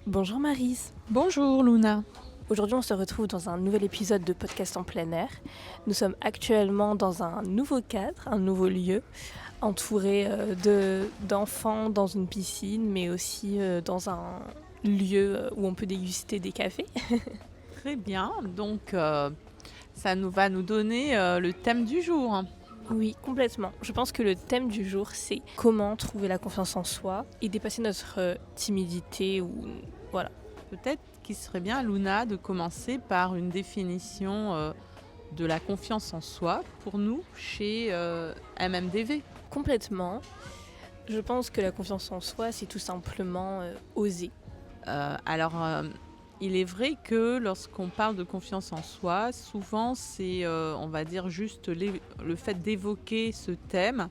Bonjour Maryse. Bonjour Luna. Aujourd'hui on se retrouve dans un nouvel épisode de podcast en plein air. Nous sommes actuellement dans un nouveau cadre, un nouveau lieu, entouré d'enfants dans une piscine, mais aussi dans un lieu où on peut déguster des cafés. Très bien, donc ça va nous donner le thème du jour. Oui, complètement. Je pense que le thème du jour c'est comment trouver la confiance en soi et dépasser notre timidité ou voilà. Peut-être qu'il serait bien, Luna, de commencer par une définition de la confiance en soi pour nous chez MMDV. Complètement. Je pense que la confiance en soi c'est tout simplement oser. Alors, il est vrai que lorsqu'on parle de confiance en soi, souvent c'est, on va dire, juste le fait d'évoquer ce thème.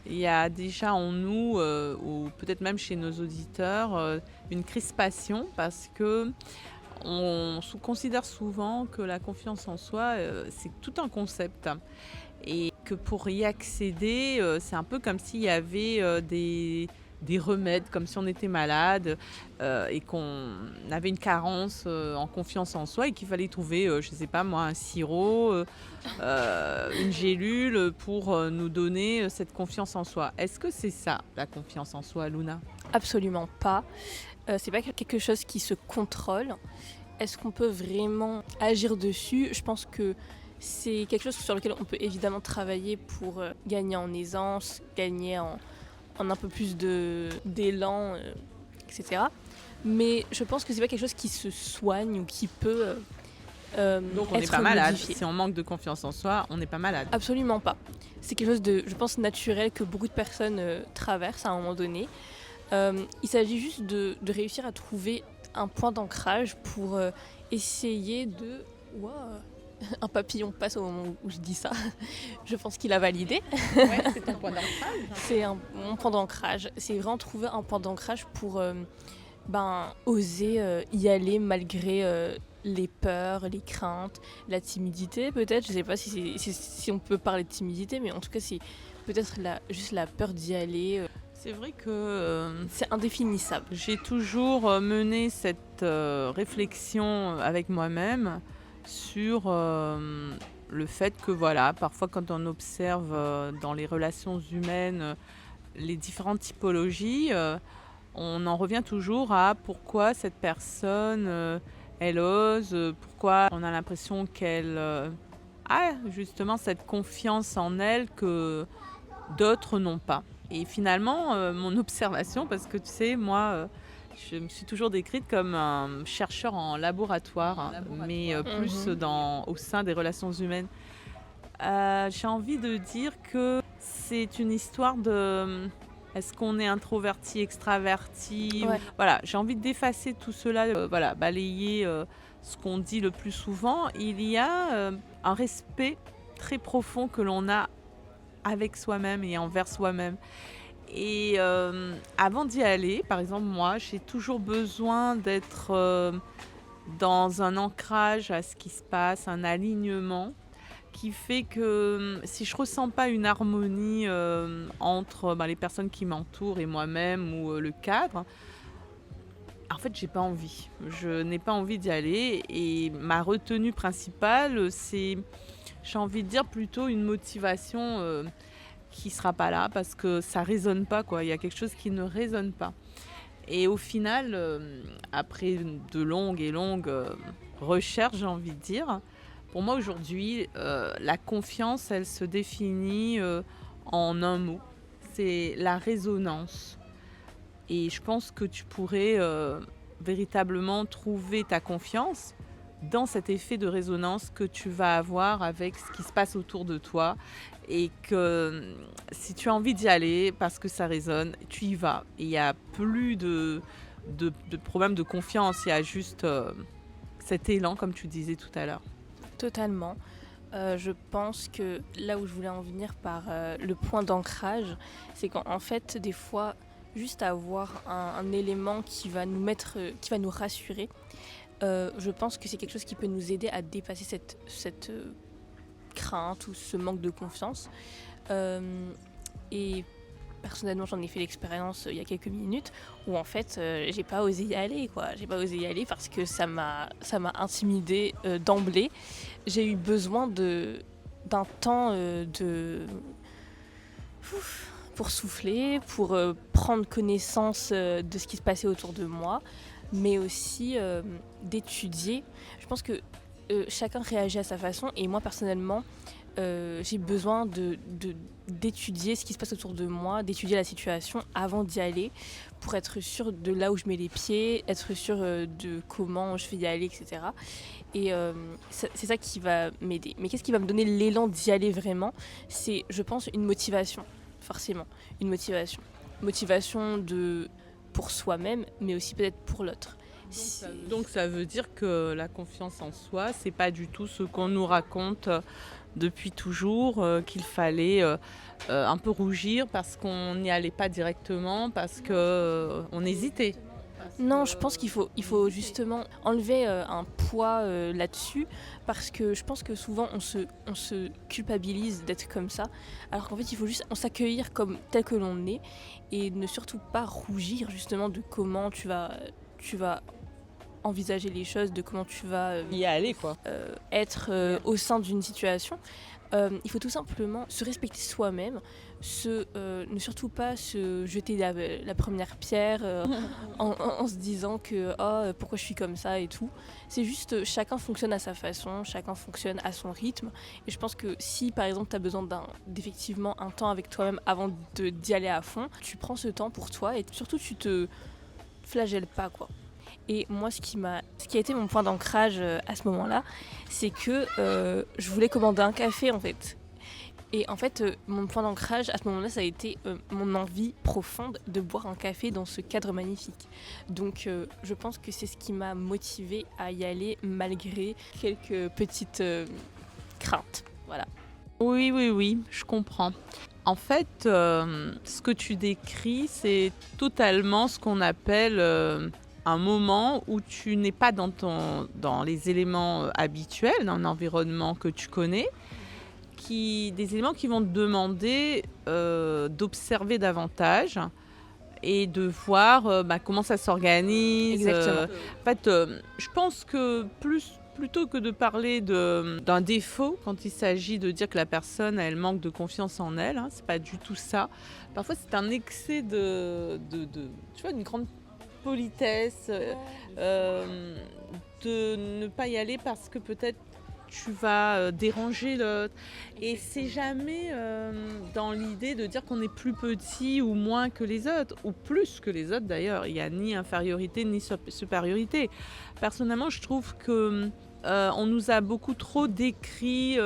Il y a déjà en nous, ou peut-être même chez nos auditeurs, une crispation parce que on considère souvent que la confiance en soi, c'est tout un concept et que pour y accéder, c'est un peu comme s'il y avait des remèdes, comme si on était malade et qu'on avait une carence en confiance en soi et qu'il fallait trouver, je ne sais pas moi, un sirop, une gélule pour nous donner cette confiance en soi. Est-ce que c'est ça, la confiance en soi, Luna ? Absolument pas. C'est pas quelque chose qui se contrôle. Est-ce qu'on peut vraiment agir dessus ? Je pense que c'est quelque chose sur lequel on peut évidemment travailler pour gagner en aisance, gagner en un peu plus d'élan, etc. Mais je pense que c'est pas quelque chose qui se soigne ou qui peut Donc on n'est être pas malade. modifié. Si on manque de confiance en soi, on n'est pas malade. Absolument pas. C'est quelque chose de, je pense, naturel que beaucoup de personnes traversent à un moment donné. Il s'agit juste de réussir à trouver un point d'ancrage pour essayer de... Wow. Un papillon passe au moment où je dis ça. Je pense qu'il a validé. Ouais, c'est un point d'ancrage. C'est mon point d'ancrage. C'est vraiment trouver un point d'ancrage pour oser y aller malgré les peurs, les craintes, la timidité peut-être. Je ne sais pas si on peut parler de timidité, mais en tout cas c'est peut-être juste la peur d'y aller. C'est vrai que C'est indéfinissable. j'ai toujours mené cette réflexion avec moi-même sur le fait que voilà, parfois quand on observe dans les relations humaines les différentes typologies, on en revient toujours à pourquoi cette personne elle ose, pourquoi on a l'impression qu'elle a justement cette confiance en elle que d'autres n'ont pas. Et finalement, mon observation, parce que tu sais, moi, je me suis toujours décrite comme un chercheur en laboratoire, mais plus au sein des relations humaines. J'ai envie de dire que c'est une histoire de... Est-ce qu'on est introverti, extraverti Ouais. Voilà, j'ai envie d'effacer tout cela, balayer ce qu'on dit le plus souvent. Il y a un respect très profond que l'on a avec soi-même et envers soi-même. Et avant d'y aller, par exemple, moi, j'ai toujours besoin d'être dans un ancrage à ce qui se passe, un alignement qui fait que si je ressens pas une harmonie entre les personnes qui m'entourent et moi-même ou le cadre, en fait, j'ai pas envie. Je n'ai pas envie d'y aller et ma retenue principale, c'est, j'ai envie de dire, plutôt une motivation qui sera pas là parce que ça résonne pas, quoi. Il y a quelque chose qui ne résonne pas. Et au final, après de longues recherches, j'ai envie de dire, pour moi aujourd'hui, la confiance, elle se définit en un mot. C'est la résonance. Et je pense que tu pourrais véritablement trouver ta confiance dans cet effet de résonance que tu vas avoir avec ce qui se passe autour de toi. Et que si tu as envie d'y aller parce que ça résonne, tu y vas. Et il n'y a plus de problème de confiance, il y a juste cet élan, comme tu disais tout à l'heure. Totalement. Je pense que là où je voulais en venir par le point d'ancrage, c'est qu'en fait, des fois, juste avoir un élément qui va nous rassurer, je pense que c'est quelque chose qui peut nous aider à dépasser cette crainte ou ce manque de confiance. Et Personnellement, j'en ai fait l'expérience il y a quelques minutes où en fait, j'ai pas osé y aller, quoi. J'ai pas osé y aller parce que ça m'a intimidée d'emblée. J'ai eu besoin d'un temps pour souffler, pour prendre connaissance de ce qui se passait autour de moi, mais aussi d'étudier. Je pense que chacun réagit à sa façon et moi personnellement, j'ai besoin d'étudier ce qui se passe autour de moi, d'étudier la situation avant d'y aller pour être sûre de là où je mets les pieds, être sûre de comment je vais y aller, etc. Et c'est ça qui va m'aider. Mais qu'est-ce qui va me donner l'élan d'y aller vraiment? C'est, je pense, une motivation, forcément. Une motivation. Motivation pour soi-même, mais aussi peut-être pour l'autre. Donc ça veut dire que la confiance en soi, c'est pas du tout ce qu'on nous raconte depuis toujours, qu'il fallait un peu rougir parce qu'on n'y allait pas directement, parce qu'on hésitait. Non, je pense qu'il faut justement enlever un poids là-dessus parce que je pense que souvent on se culpabilise d'être comme ça alors qu'en fait il faut juste s'accueillir comme tel que l'on est et ne surtout pas rougir justement de comment tu vas envisager les choses, de comment tu vas Y aller, quoi. être au sein d'une situation. Il faut tout simplement se respecter soi-même, ne surtout pas se jeter la première pierre en se disant que oh, pourquoi je suis comme ça et tout. C'est juste chacun fonctionne à sa façon, chacun fonctionne à son rythme. Et je pense que si par exemple tu as besoin d'effectivement un temps avec toi-même avant d'y aller à fond, tu prends ce temps pour toi et surtout tu te flagelles pas, quoi. Et moi, ce qui a été mon point d'ancrage à ce moment-là, c'est que je voulais commander un café en fait. Et en fait, mon point d'ancrage à ce moment-là, ça a été mon envie profonde de boire un café dans ce cadre magnifique. Donc, je pense que c'est ce qui m'a motivée à y aller malgré quelques petites craintes. Voilà. Oui, je comprends. En fait, ce que tu décris, c'est totalement ce qu'on appelle un moment où tu n'es pas dans les éléments habituels, dans un environnement que tu connais, des éléments qui vont te demander d'observer davantage et de voir comment ça s'organise. Exactement. En fait, je pense que plutôt que de parler d'un défaut, quand il s'agit de dire que la personne elle manque de confiance en elle, hein, c'est pas du tout ça. Parfois, c'est un excès tu vois, une grande politesse, de ne pas y aller parce que peut-être tu vas déranger l'autre. Et c'est jamais dans l'idée de dire qu'on est plus petit ou moins que les autres, ou plus que les autres d'ailleurs. Il n'y a ni infériorité ni supériorité. Personnellement, je trouve que on nous a beaucoup trop décrit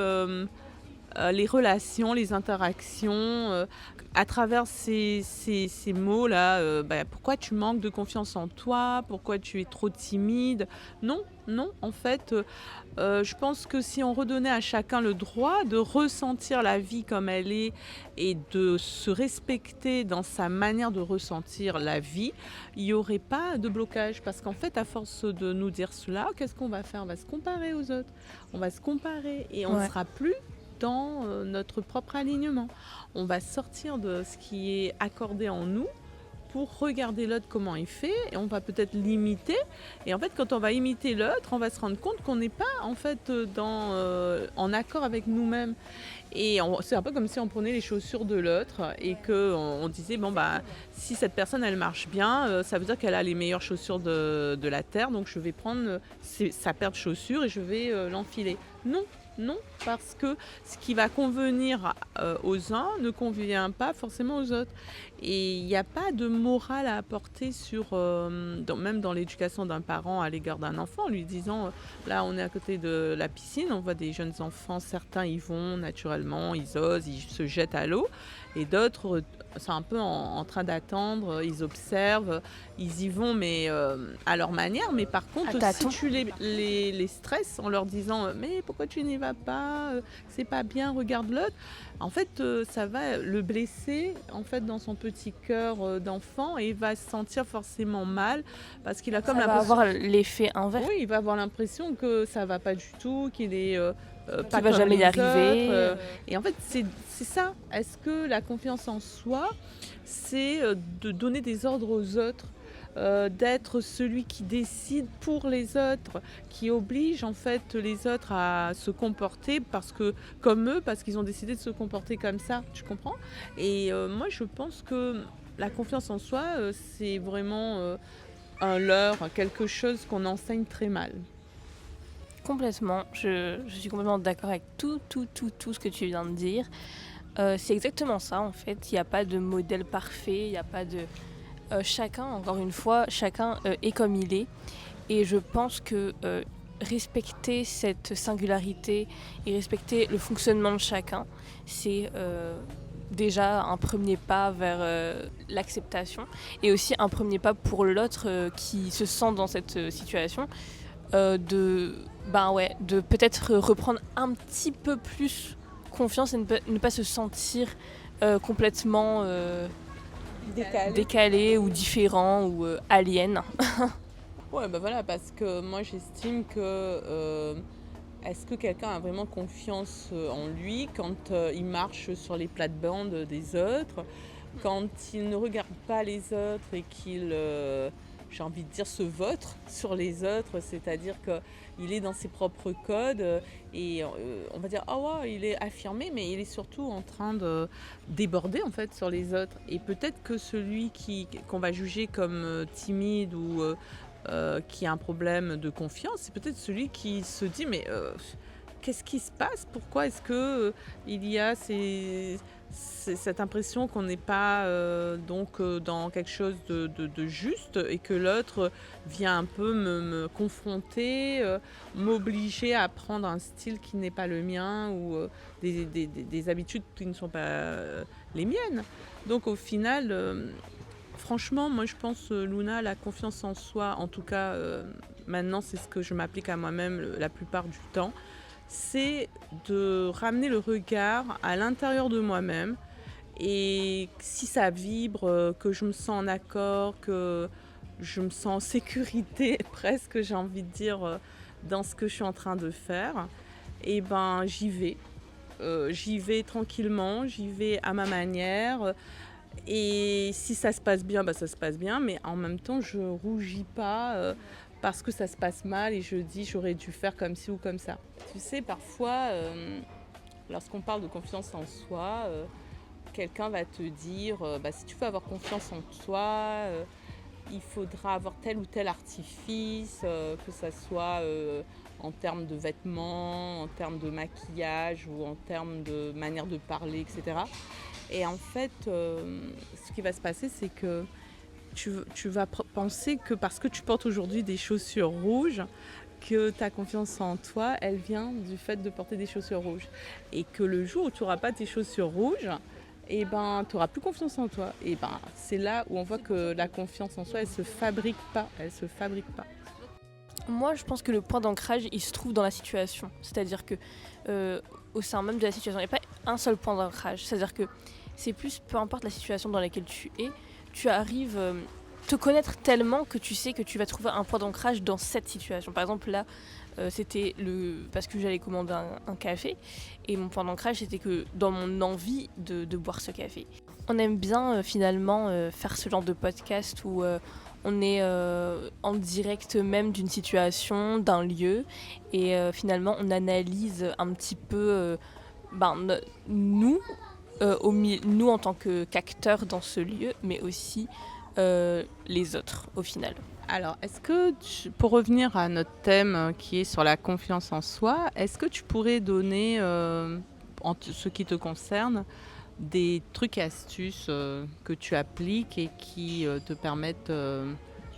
les relations, les interactions, à travers ces mots-là. Pourquoi tu manques de confiance en toi? Pourquoi tu es trop timide? Non, en fait, je pense que si on redonnait à chacun le droit de ressentir la vie comme elle est et de se respecter dans sa manière de ressentir la vie, il n'y aurait pas de blocage. Parce qu'en fait, à force de nous dire cela, qu'est-ce qu'on va faire? On va se comparer aux autres. On va se comparer et on ne sera plus dans notre propre alignement. On va sortir de ce qui est accordé en nous pour regarder l'autre comment il fait et on va peut-être l'imiter. Et en fait, quand on va imiter l'autre, on va se rendre compte qu'on n'est pas en fait en accord avec nous-mêmes. Et c'est un peu comme si on prenait les chaussures de l'autre et qu'on disait si cette personne elle marche bien, ça veut dire qu'elle a les meilleures chaussures de la terre, donc je vais prendre sa paire de chaussures et je vais l'enfiler. Non, parce que ce qui va convenir aux uns ne convient pas forcément aux autres. Et il n'y a pas de morale à apporter même dans l'éducation d'un parent à l'égard d'un enfant, en lui disant, là on est à côté de la piscine, on voit des jeunes enfants, certains y vont naturellement, ils osent, ils se jettent à l'eau, et d'autres sont un peu en train d'attendre, ils observent, ils y vont mais à leur manière, mais par contre si tu les stresses en leur disant mais pourquoi tu n'y vas pas, c'est pas bien, regarde l'autre, en fait ça va le blesser en fait dans son petit cœur d'enfant et il va se sentir forcément mal parce qu'il a comme l'impression... Ça va avoir l'effet inverse. Oui, il va avoir l'impression que ça va pas du tout, qu'il est pas vas comme jamais y les arriver. autres. Et en fait, c'est ça. Est-ce que la confiance en soi, c'est de donner des ordres aux autres, d'être celui qui décide pour les autres, qui oblige en fait les autres à se comporter comme eux, parce qu'ils ont décidé de se comporter comme ça, tu comprends? Et moi, je pense que la confiance en soi, c'est vraiment un leurre, quelque chose qu'on enseigne très mal. Complètement, je suis complètement d'accord avec tout ce que tu viens de dire. C'est exactement ça en fait, il n'y a pas de modèle parfait, il n'y a pas de... chacun, encore une fois, chacun est comme il est. Et je pense que respecter cette singularité et respecter le fonctionnement de chacun, c'est déjà un premier pas vers l'acceptation et aussi un premier pas pour l'autre qui se sent dans cette situation de peut-être reprendre un petit peu plus confiance et ne pas se sentir complètement décalé ou différent ou alien. Ouais, bah voilà, parce que moi j'estime que est-ce que quelqu'un a vraiment confiance en lui quand il marche sur les plates-bandes des autres, quand il ne regarde pas les autres et qu'il, j'ai envie de dire, se vautre sur les autres, c'est-à-dire qu'il est dans ses propres codes et on va dire, ah ouais, il est affirmé, mais il est surtout en train de déborder en fait sur les autres. Et peut-être que celui qu'on va juger comme timide ou qui a un problème de confiance, c'est peut-être celui qui se dit mais qu'est-ce qui se passe? Pourquoi est-ce que il y a cette impression qu'on n'est pas dans quelque chose de juste et que l'autre vient un peu me confronter, m'obliger à prendre un style qui n'est pas le mien ou des habitudes qui ne sont pas les miennes. Donc au final, franchement, moi je pense, Luna, la confiance en soi, en tout cas maintenant c'est ce que je m'applique à moi-même la plupart du temps, c'est de ramener le regard à l'intérieur de moi-même et si ça vibre, que je me sens en accord, que je me sens en sécurité presque, j'ai envie de dire, dans ce que je suis en train de faire, et ben j'y vais. J'y vais tranquillement, j'y vais à ma manière. Et si ça se passe bien, bah ça se passe bien, mais en même temps, je rougis pas parce que ça se passe mal et je dis j'aurais dû faire comme ci ou comme ça. Tu sais, parfois, lorsqu'on parle de confiance en soi, quelqu'un va te dire bah, si tu veux avoir confiance en toi, il faudra avoir tel ou tel artifice, que ça soit en termes de vêtements, en termes de maquillage ou en termes de manière de parler, etc. Et en fait, ce qui va se passer, c'est que tu vas penser que parce que tu portes aujourd'hui des chaussures rouges, que ta confiance en toi, elle vient du fait de porter des chaussures rouges. Et que le jour où tu n'auras pas tes chaussures rouges, et ben, tu n'auras plus confiance en toi. Et ben, c'est là où on voit que la confiance en soi, elle se fabrique pas. Elle se fabrique pas. Moi, je pense que le point d'ancrage, il se trouve dans la situation. C'est-à-dire que au sein même de la situation, il n'y a pas un seul point d'ancrage. C'est-à-dire que c'est plus, peu importe la situation dans laquelle tu es, tu arrives te connaître tellement que tu sais que tu vas trouver un point d'ancrage dans cette situation. Par exemple, là, c'était parce que j'allais commander un café et mon point d'ancrage, c'était que dans mon envie de boire ce café. On aime bien finalement faire ce genre de podcast où on est en direct même d'une situation, d'un lieu et finalement on analyse un petit peu nous, nous en tant qu'acteurs dans ce lieu, mais aussi les autres au final. Alors, est-ce que, pour revenir à notre thème qui est sur la confiance en soi, est-ce que tu pourrais donner, en ce qui te concerne, des trucs et astuces que tu appliques et qui te permettent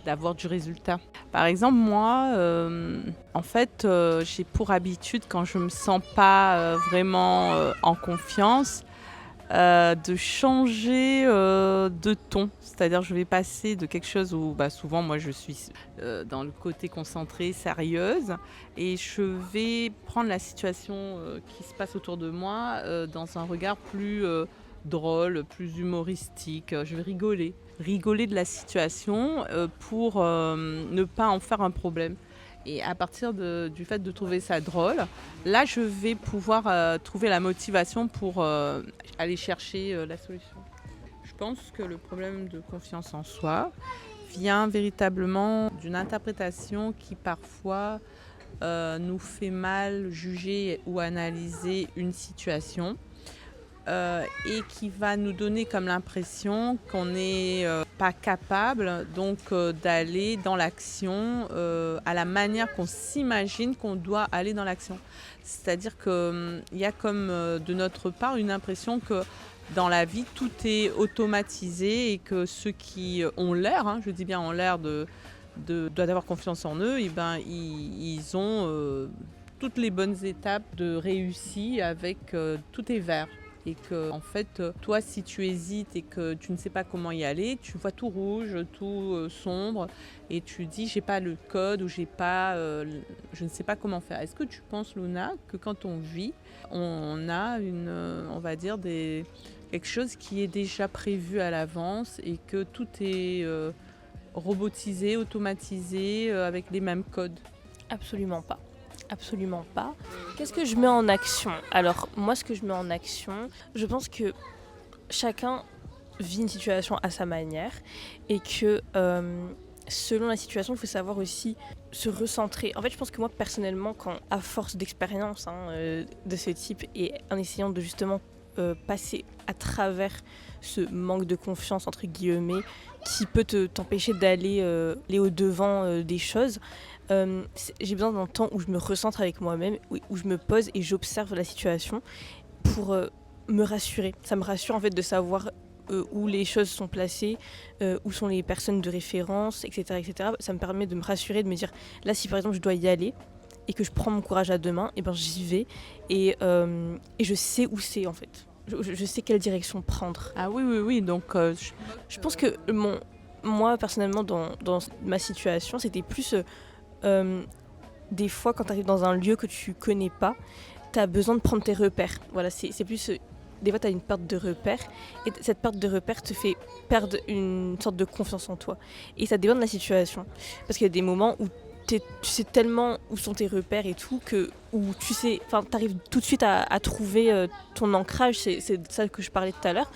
d'avoir du résultat? Par exemple, moi, en fait, j'ai pour habitude, quand je me sens pas vraiment en confiance, de changer de ton. C'est-à-dire je vais passer de quelque chose où souvent moi je suis dans le côté concentré, sérieuse, et je vais prendre la situation qui se passe autour de moi dans un regard plus drôle, plus humoristique. Je vais rigoler de la situation pour ne pas en faire un problème. Et à partir du fait de trouver ça drôle, là, je vais pouvoir trouver la motivation pour aller chercher la solution. Je pense que le problème de confiance en soi vient véritablement d'une interprétation qui parfois nous fait mal juger ou analyser une situation et qui va nous donner comme l'impression qu'on n'est pas capable donc d'aller dans l'action à la manière qu'on s'imagine qu'on doit aller dans l'action. C'est-à-dire qu'il y a comme de notre part une impression que dans la vie, tout est automatisé et que ceux qui ont l'air, je dis bien ont l'air d'avoir confiance en eux, ils ont toutes les bonnes étapes de réussite avec tout est vert. Et que, en fait, toi, si tu hésites et que tu ne sais pas comment y aller, tu vois tout rouge, tout sombre, et tu dis j'ai pas le code ou je ne sais pas comment faire. Est-ce que tu penses, Luna, que quand on vit, on a on va dire quelque chose qui est déjà prévu à l'avance et que tout est robotisé, automatisé, avec les mêmes codes? Absolument pas. Absolument pas. Qu'est-ce que je mets en action? Alors, moi, ce que je mets en action, je pense que chacun vit une situation à sa manière et que selon la situation, il faut savoir aussi se recentrer. En fait, je pense que moi, personnellement, à force d'expérience de ce type et en essayant de justement passer à travers ce manque de confiance, entre guillemets, qui peut t'empêcher d'aller au-devant des choses, j'ai besoin d'un temps où je me recentre avec moi-même, où je me pose et j'observe la situation pour me rassurer. Ça me rassure en fait de savoir où les choses sont placées, où sont les personnes de référence, etc., etc. Ça me permet de me rassurer, de me dire, là si par exemple je dois y aller et que je prends mon courage à deux mains, et ben j'y vais et je sais où c'est en fait. Je sais quelle direction prendre. Ah oui. Donc, je pense que moi personnellement dans ma situation, c'était plus des fois quand tu arrives dans un lieu que tu connais pas, tu as besoin de prendre tes repères. Voilà, c'est plus des fois tu as une perte de repères et cette perte de repères te fait perdre une sorte de confiance en toi. Et ça dépend de la situation parce qu'il y a des moments où tu sais tellement où sont tes repères et tout où tu sais, enfin t'arrives tout de suite à trouver ton ancrage, c'est ça que je parlais tout à l'heure.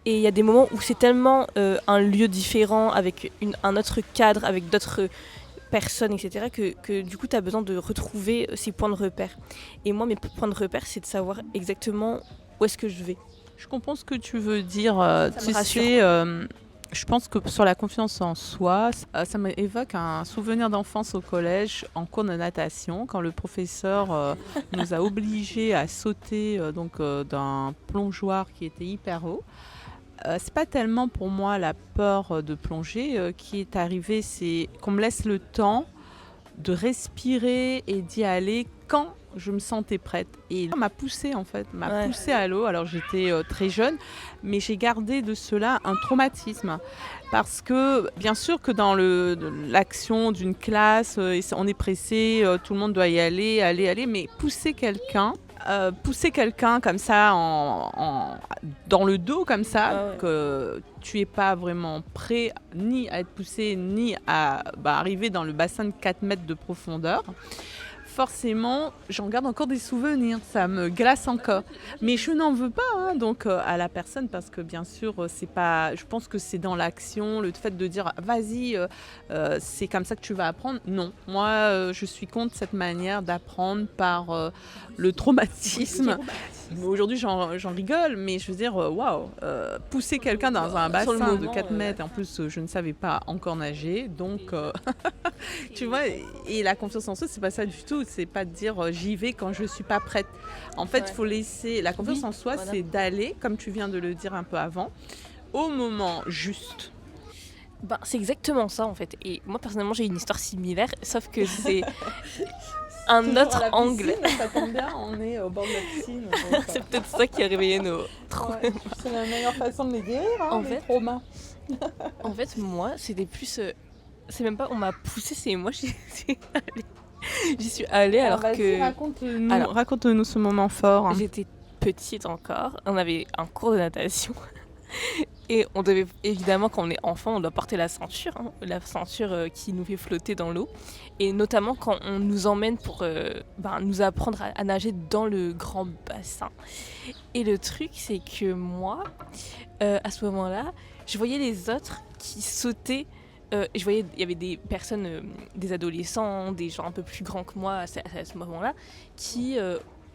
Et il y a des moments où c'est tellement un lieu différent avec un autre cadre, avec d'autres personnes, etc., que du coup tu as besoin de retrouver ces points de repère. Et moi mes points de repère, c'est de savoir exactement où est-ce que je vais. Je comprends ce que tu veux dire. Tu sais, je pense que sur la confiance en soi, ça m'évoque un souvenir d'enfance au collège en cours de natation, quand le professeur nous a obligés à sauter d'un plongeoir qui était hyper haut. C'est pas tellement pour moi la peur de plonger qui est arrivée, c'est qu'on me laisse le temps de respirer et d'y aller quand je me sentais prête. Et m'a poussée en fait, poussée à l'eau. Alors j'étais très jeune, mais j'ai gardé de cela un traumatisme. Parce que bien sûr que dans l'action d'une classe, on est pressé, tout le monde doit y aller, mais pousser quelqu'un comme ça dans le dos comme ça, que tu n'es pas vraiment prêt ni à être poussé ni à arriver dans le bassin de 4 mètres de profondeur. Forcément, j'en garde encore des souvenirs, ça me glace encore. Mais je n'en veux pas donc à la personne parce que bien sûr, c'est pas. Je pense que c'est dans l'action, le fait de dire vas-y, c'est comme ça que tu vas apprendre. Non, moi, je suis contre cette manière d'apprendre par le traumatisme. Aujourd'hui, j'en rigole, mais je veux dire, waouh, pousser quelqu'un dans un bassin de 4 mètres, et en plus, je ne savais pas encore nager, donc, tu vois, et la confiance en soi, c'est pas ça du tout, c'est pas de dire j'y vais quand je suis pas prête. En fait, il faut laisser, la confiance en soi, c'est d'aller, comme tu viens de le dire un peu avant, au moment juste. C'est exactement ça en fait. Et moi personnellement j'ai une histoire similaire, sauf que c'est un autre angle. Ça tombe bien, on est au bord de la piscine. C'est peut-être ça qui a réveillé nos traumas. C'est la meilleure façon de les guérir, les traumas. En fait, moi, c'était plus... c'est même pas on m'a poussé, c'est moi j'y suis allée alors que... Raconte-nous ce moment fort. J'étais petite encore, on avait un cours de natation. Et on devait, évidemment, quand on est enfant, on doit porter la ceinture, la ceinture qui nous fait flotter dans l'eau. Et notamment quand on nous emmène pour nous apprendre à nager dans le grand bassin. Et le truc, c'est que moi, à ce moment-là, je voyais les autres qui sautaient. Et je voyais, il y avait des personnes, des adolescents, des gens un peu plus grands que moi à ce moment-là, qui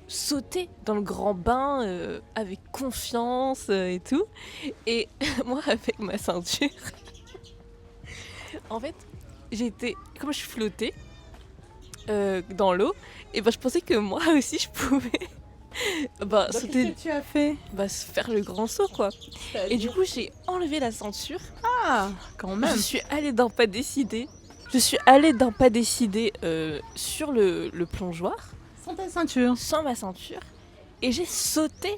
sautaient dans le grand bain avec confiance et tout. Et moi, avec ma ceinture, en fait, comme je flottais dans l'eau, et je pensais que moi aussi je pouvais sauter. Qu'est-ce que tu as fait? Faire le grand saut, quoi. Et du coup, j'ai enlevé la ceinture. Ah, quand même. Je suis allée d'un pas décidé. Sur le plongeoir. Sans ta ceinture. Sans ma ceinture. Et j'ai sauté.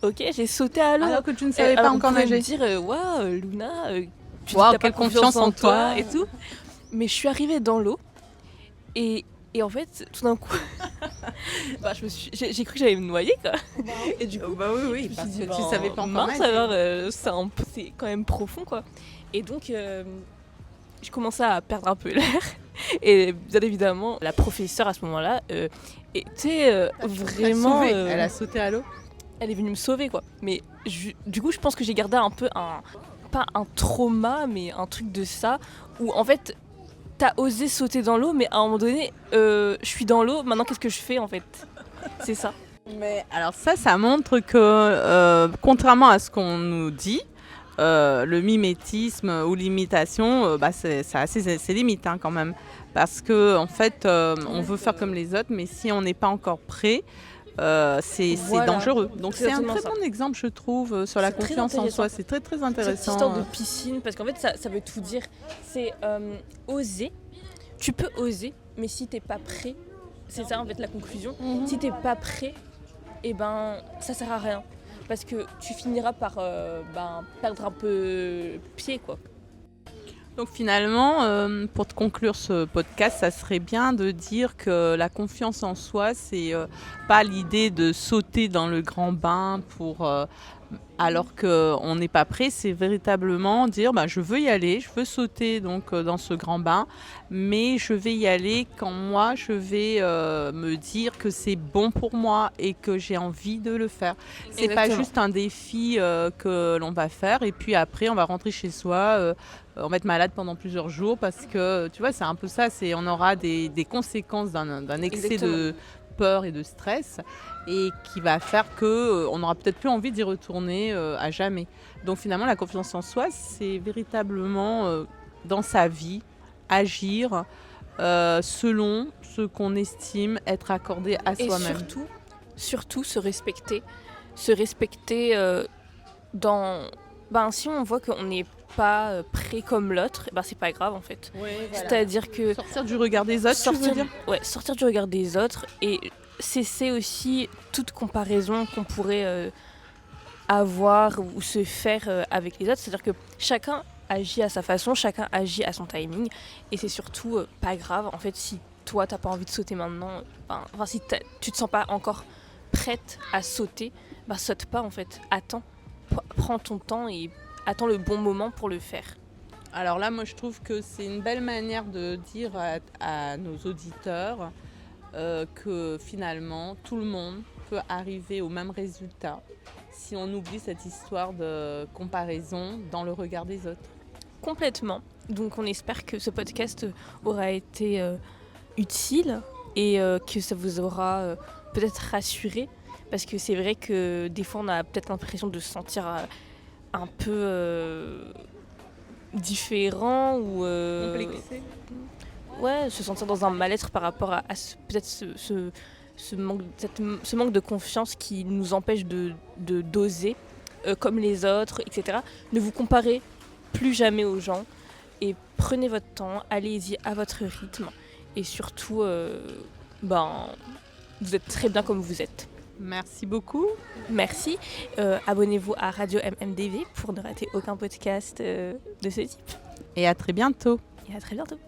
Ok, j'ai sauté à l'eau. Alors que tu ne savais pas encore nager. Me dire, waouh, Luna, tu Waouh, n'as pas quelle confiance en toi. et tout. Mais je suis arrivée dans l'eau. Et en fait, tout d'un coup, j'ai cru que j'allais me noyer, quoi. Et du coup, oui, parce que tu savais pas encore nager. Alors, c'est quand même profond, quoi. Et donc, je commençais à perdre un peu l'air. Et bien évidemment, la professeure à ce moment-là était vraiment... Elle a sauté à l'eau. Elle est venue me sauver, quoi. Mais du coup, je pense que j'ai gardé un peu pas un trauma, mais un truc de ça, où en fait, t'as osé sauter dans l'eau, mais à un moment donné, je suis dans l'eau, maintenant qu'est-ce que je fais, en fait? C'est ça. Mais alors ça montre que, contrairement à ce qu'on nous dit, le mimétisme ou l'imitation, c'est limite quand même. Parce que en fait, on veut faire comme les autres, mais si on n'est pas encore prêt, c'est dangereux. Donc c'est un très bon exemple, je trouve, sur la confiance en soi. C'est très très intéressant. Cette histoire de piscine, parce qu'en fait ça veut tout dire. C'est oser. Tu peux oser, mais si t'es pas prêt, c'est ça en fait la conclusion. Si t'es pas prêt, ça sert à rien. Parce que tu finiras par perdre un peu pied, quoi. Donc finalement, pour te conclure ce podcast, ça serait bien de dire que la confiance en soi, c'est pas l'idée de sauter dans le grand bain alors qu'on n'est pas prêt. C'est véritablement dire je veux y aller, je veux sauter donc dans ce grand bain, mais je vais y aller quand moi je vais me dire que c'est bon pour moi et que j'ai envie de le faire. C'est pas juste un défi que l'on va faire et puis après on va rentrer chez soi. On va être malade pendant plusieurs jours parce que, tu vois, c'est un peu ça, on aura des conséquences d'un excès de peur et de stress et qui va faire qu'on n'aura peut-être plus envie d'y retourner à jamais. Donc finalement, la confiance en soi, c'est véritablement dans sa vie, agir selon ce qu'on estime être accordé à soi-même. Et surtout se respecter. Se respecter si on voit qu'on n'est pas prêt comme l'autre, c'est pas grave en fait. Ouais, voilà. C'est-à-dire que sortir du regard des autres, tu veux dire ? Ouais, sortir du regard des autres et cesser aussi toute comparaison qu'on pourrait avoir ou se faire avec les autres. C'est-à-dire que chacun agit à sa façon, chacun agit à son timing et c'est surtout pas grave en fait si toi t'as pas envie de sauter maintenant, si tu te sens pas encore prête à sauter, saute pas en fait, attends, prends ton temps et attends le bon moment pour le faire. Alors là, moi je trouve que c'est une belle manière de dire à nos auditeurs que finalement tout le monde peut arriver au même résultat si on oublie cette histoire de comparaison dans le regard des autres. Complètement. Donc on espère que ce podcast aura été utile et que ça vous aura peut-être rassuré parce que c'est vrai que des fois on a peut-être l'impression de se sentir un peu différent ou complexé. Ouais, se sentir dans un mal-être par rapport à peut-être ce manque de confiance qui nous empêche de doser comme les autres, etc. Ne vous comparez plus jamais aux gens et prenez votre temps, allez-y à votre rythme et surtout vous êtes très bien comme vous êtes. Merci beaucoup. Merci. Abonnez-vous à Radio MMDV pour ne rater aucun podcast de ce type. Et à très bientôt. Et à très bientôt.